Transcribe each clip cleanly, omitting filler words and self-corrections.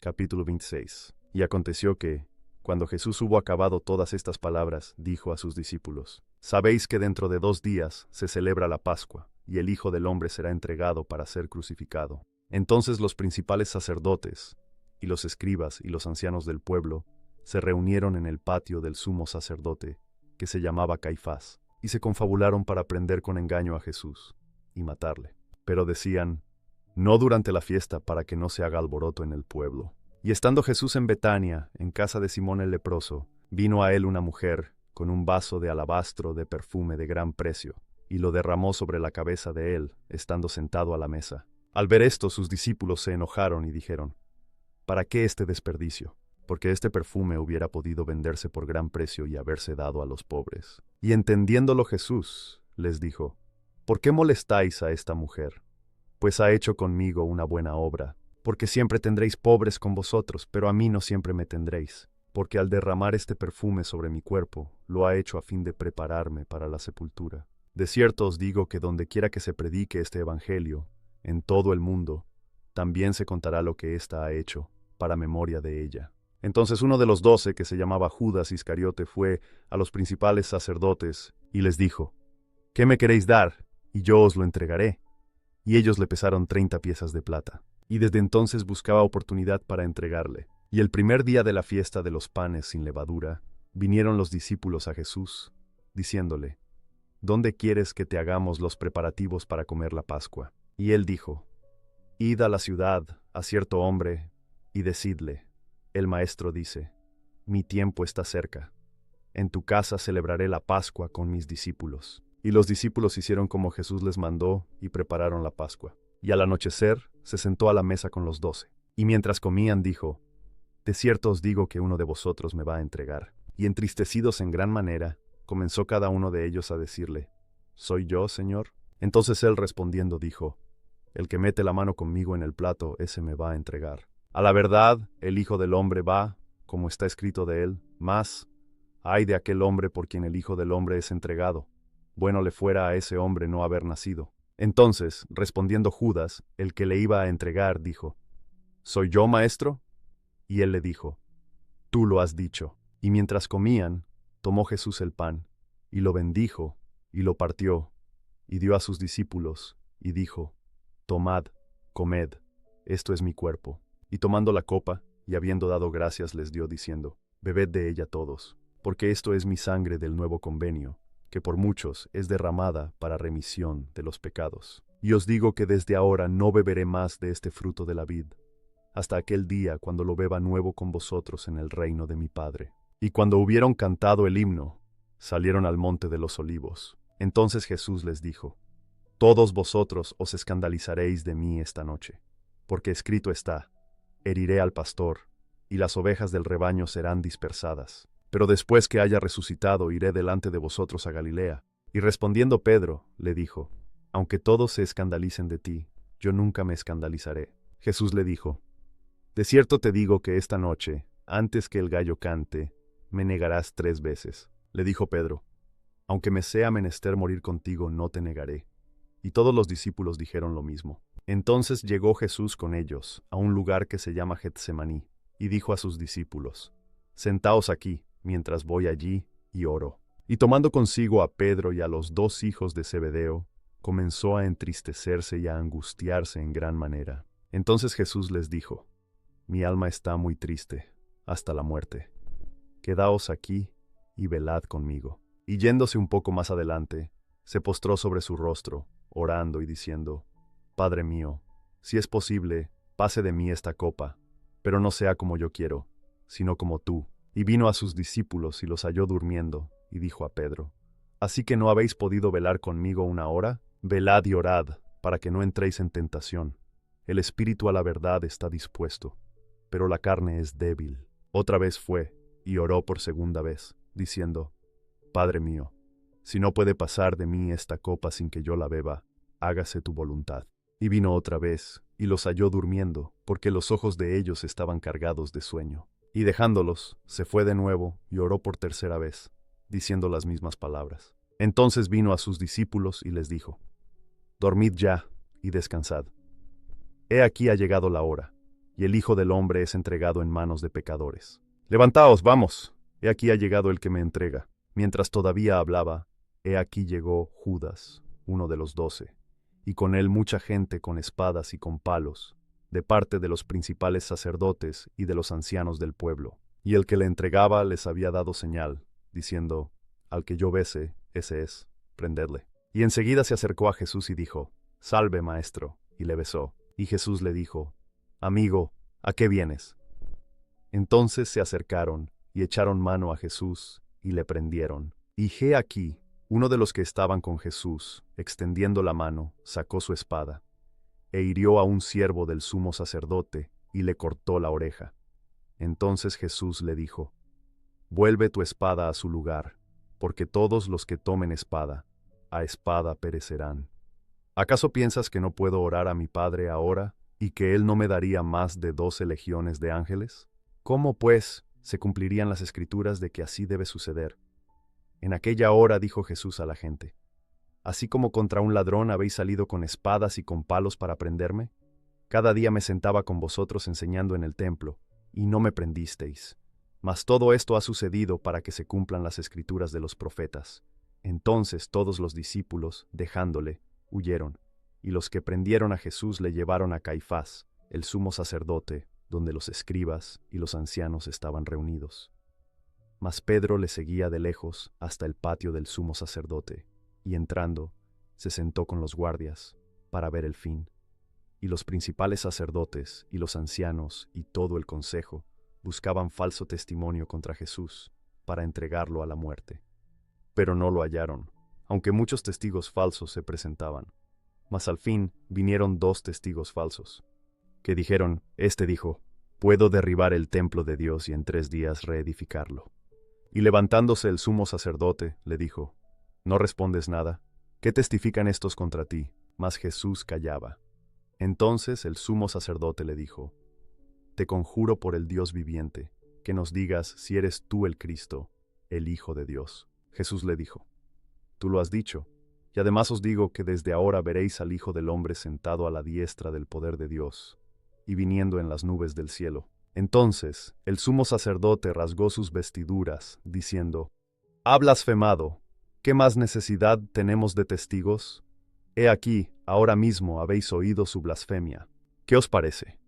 Capítulo 26. Y aconteció que, cuando Jesús hubo acabado todas estas palabras, dijo a sus discípulos: Sabéis que dentro de 2 días se celebra la Pascua, y el Hijo del Hombre será entregado para ser crucificado. Entonces los principales sacerdotes, y los escribas y los ancianos del pueblo, se reunieron en el patio del sumo sacerdote, que se llamaba Caifás, y se confabularon para prender con engaño a Jesús, y matarle. Pero decían: no durante la fiesta, para que no se haga alboroto en el pueblo. Y estando Jesús en Betania, en casa de Simón el leproso, vino a él una mujer con un vaso de alabastro de perfume de gran precio, y lo derramó sobre la cabeza de él, estando sentado a la mesa. Al ver esto, sus discípulos se enojaron y dijeron: ¿para qué este desperdicio? Porque este perfume hubiera podido venderse por gran precio y haberse dado a los pobres. Y entendiéndolo Jesús, les dijo: ¿por qué molestáis a esta mujer? Pues ha hecho conmigo una buena obra, porque siempre tendréis pobres con vosotros, pero a mí no siempre me tendréis, porque al derramar este perfume sobre mi cuerpo, lo ha hecho a fin de prepararme para la sepultura. De cierto os digo que donde quiera que se predique este evangelio, en todo el mundo, también se contará lo que ésta ha hecho, para memoria de ella. Entonces uno de los 12, que se llamaba Judas Iscariote, fue a los principales sacerdotes y les dijo: ¿qué me queréis dar? Y yo os lo entregaré. Y ellos le pesaron 30 piezas de plata. Y desde entonces buscaba oportunidad para entregarle. Y el primer día de la fiesta de los panes sin levadura, vinieron los discípulos a Jesús, diciéndole: ¿dónde quieres que te hagamos los preparativos para comer la Pascua? Y él dijo: id a la ciudad, a cierto hombre, y decidle: el maestro dice, mi tiempo está cerca. En tu casa celebraré la Pascua con mis discípulos. Y los discípulos hicieron como Jesús les mandó y prepararon la Pascua. Y al anochecer se sentó a la mesa con los 12. Y mientras comían dijo: de cierto os digo que uno de vosotros me va a entregar. Y entristecidos en gran manera, comenzó cada uno de ellos a decirle: ¿soy yo, Señor? Entonces él respondiendo dijo: el que mete la mano conmigo en el plato, ese me va a entregar. A la verdad, el Hijo del Hombre va, como está escrito de él, mas ay de aquel hombre por quien el Hijo del Hombre es entregado. Bueno le fuera a ese hombre no haber nacido. Entonces, respondiendo Judas, el que le iba a entregar, dijo: ¿soy yo, maestro? Y él le dijo: tú lo has dicho. Y mientras comían, tomó Jesús el pan, y lo bendijo, y lo partió, y dio a sus discípulos, y dijo: tomad, comed, esto es mi cuerpo. Y tomando la copa, y habiendo dado gracias, les dio, diciendo: bebed de ella todos, porque esto es mi sangre del nuevo convenio, que por muchos es derramada para remisión de los pecados. Y os digo que desde ahora no beberé más de este fruto de la vid, hasta aquel día cuando lo beba nuevo con vosotros en el reino de mi Padre. Y cuando hubieron cantado el himno, salieron al monte de los olivos. Entonces Jesús les dijo: todos vosotros os escandalizaréis de mí esta noche, porque escrito está: heriré al pastor, y las ovejas del rebaño serán dispersadas. Pero después que haya resucitado, iré delante de vosotros a Galilea. Y respondiendo Pedro, le dijo: aunque todos se escandalicen de ti, yo nunca me escandalizaré. Jesús le dijo: de cierto te digo que esta noche, antes que el gallo cante, me negarás 3 veces. Le dijo Pedro: aunque me sea menester morir contigo, no te negaré. Y todos los discípulos dijeron lo mismo. Entonces llegó Jesús con ellos a un lugar que se llama Getsemaní, y dijo a sus discípulos: sentaos aquí, mientras voy allí y oro. Y tomando consigo a Pedro y a los 2 hijos de Zebedeo, comenzó a entristecerse y a angustiarse en gran manera. Entonces Jesús les dijo: mi alma está muy triste, hasta la muerte. Quedaos aquí y velad conmigo. Y yéndose un poco más adelante, se postró sobre su rostro, orando y diciendo: Padre mío, si es posible, pase de mí esta copa, pero no sea como yo quiero, sino como tú. Y vino a sus discípulos y los halló durmiendo, y dijo a Pedro: ¿así que no habéis podido velar conmigo 1 hora? Velad y orad, para que no entréis en tentación. El espíritu a la verdad está dispuesto, pero la carne es débil. Otra vez fue, y oró por segunda vez, diciendo: Padre mío, si no puede pasar de mí esta copa sin que yo la beba, hágase tu voluntad. Y vino otra vez, y los halló durmiendo, porque los ojos de ellos estaban cargados de sueño. Y dejándolos, se fue de nuevo, y oró por tercera vez, diciendo las mismas palabras. Entonces vino a sus discípulos y les dijo: dormid ya, y descansad. He aquí ha llegado la hora. y el Hijo del Hombre es entregado en manos de pecadores. Levantaos, vamos, he aquí ha llegado el que me entrega. Mientras todavía hablaba, he aquí llegó Judas, uno de los 12, y con él mucha gente con espadas y con palos, de parte de los principales sacerdotes y de los ancianos del pueblo. Y el que le entregaba les había dado señal, diciendo, al que yo bese, ese es, prendedle. Y enseguida se acercó a Jesús y dijo, salve, maestro, y le besó. Y Jesús le dijo, amigo, ¿a qué vienes? Entonces se acercaron y echaron mano a Jesús y le prendieron. Y he aquí, uno de los que estaban con Jesús, extendiendo la mano, sacó su espada, e hirió a un siervo del sumo sacerdote y le cortó la oreja. Entonces Jesús le dijo, vuelve tu espada a su lugar, porque todos los que tomen espada, a espada perecerán. ¿Acaso piensas que no puedo orar a mi Padre ahora, y que Él no me daría más de 12 legiones de ángeles? ¿Cómo, pues, se cumplirían las Escrituras de que así debe suceder? En aquella hora dijo Jesús a la gente, así como contra un ladrón habéis salido con espadas y con palos para prenderme, cada día me sentaba con vosotros enseñando en el templo, y no me prendisteis. Mas todo esto ha sucedido para que se cumplan las Escrituras de los profetas. Entonces todos los discípulos, dejándole, huyeron, y los que prendieron a Jesús le llevaron a Caifás, el sumo sacerdote, donde los escribas y los ancianos estaban reunidos. Mas Pedro le seguía de lejos hasta el patio del sumo sacerdote, y entrando, se sentó con los guardias, para ver el fin. Y los principales sacerdotes y los ancianos y todo el consejo buscaban falso testimonio contra Jesús, para entregarlo a la muerte. Pero no lo hallaron, aunque muchos testigos falsos se presentaban. Mas al fin vinieron 2 testigos falsos, que dijeron, este dijo, puedo derribar el templo de Dios y en 3 días reedificarlo. Y levantándose el sumo sacerdote, le dijo, ¿no respondes nada? ¿Qué testifican estos contra ti? Mas Jesús callaba. Entonces el sumo sacerdote le dijo, te conjuro por el Dios viviente, que nos digas si eres tú el Cristo, el Hijo de Dios. Jesús le dijo, tú lo has dicho, y además os digo que desde ahora veréis al Hijo del Hombre sentado a la diestra del poder de Dios, y viniendo en las nubes del cielo. Entonces el sumo sacerdote rasgó sus vestiduras, diciendo, ha blasfemado, ¿qué más necesidad tenemos de testigos? He aquí, ahora mismo habéis oído su blasfemia. ¿Qué os parece?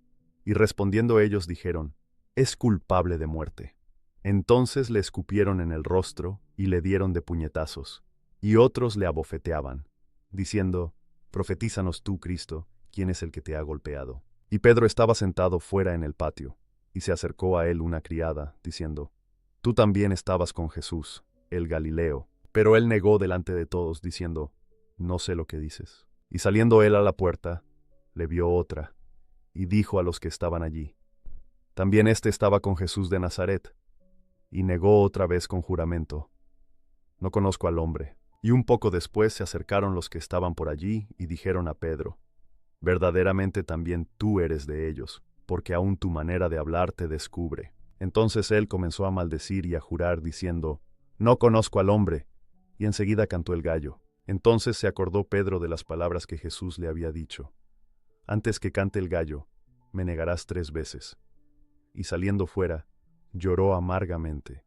Y respondiendo ellos dijeron, es culpable de muerte. Entonces le escupieron en el rostro y le dieron de puñetazos, y otros le abofeteaban, diciendo, profetízanos tú, Cristo, ¿quién es el que te ha golpeado? Y Pedro estaba sentado fuera en el patio, y se acercó a él una criada, diciendo, tú también estabas con Jesús, el Galileo. Pero él negó delante de todos, diciendo, no sé lo que dices. Y saliendo él a la puerta, le vio otra, y dijo a los que estaban allí, también éste estaba con Jesús de Nazaret. Y negó otra vez con juramento, no conozco al hombre. Y un poco después se acercaron los que estaban por allí y dijeron a Pedro, verdaderamente también tú eres de ellos, porque aún tu manera de hablar te descubre. Entonces él comenzó a maldecir y a jurar, diciendo, no conozco al hombre. Y enseguida cantó el gallo. Entonces se acordó Pedro de las palabras que Jesús le había dicho, antes que cante el gallo, me negarás 3 veces. Y saliendo fuera, lloró amargamente.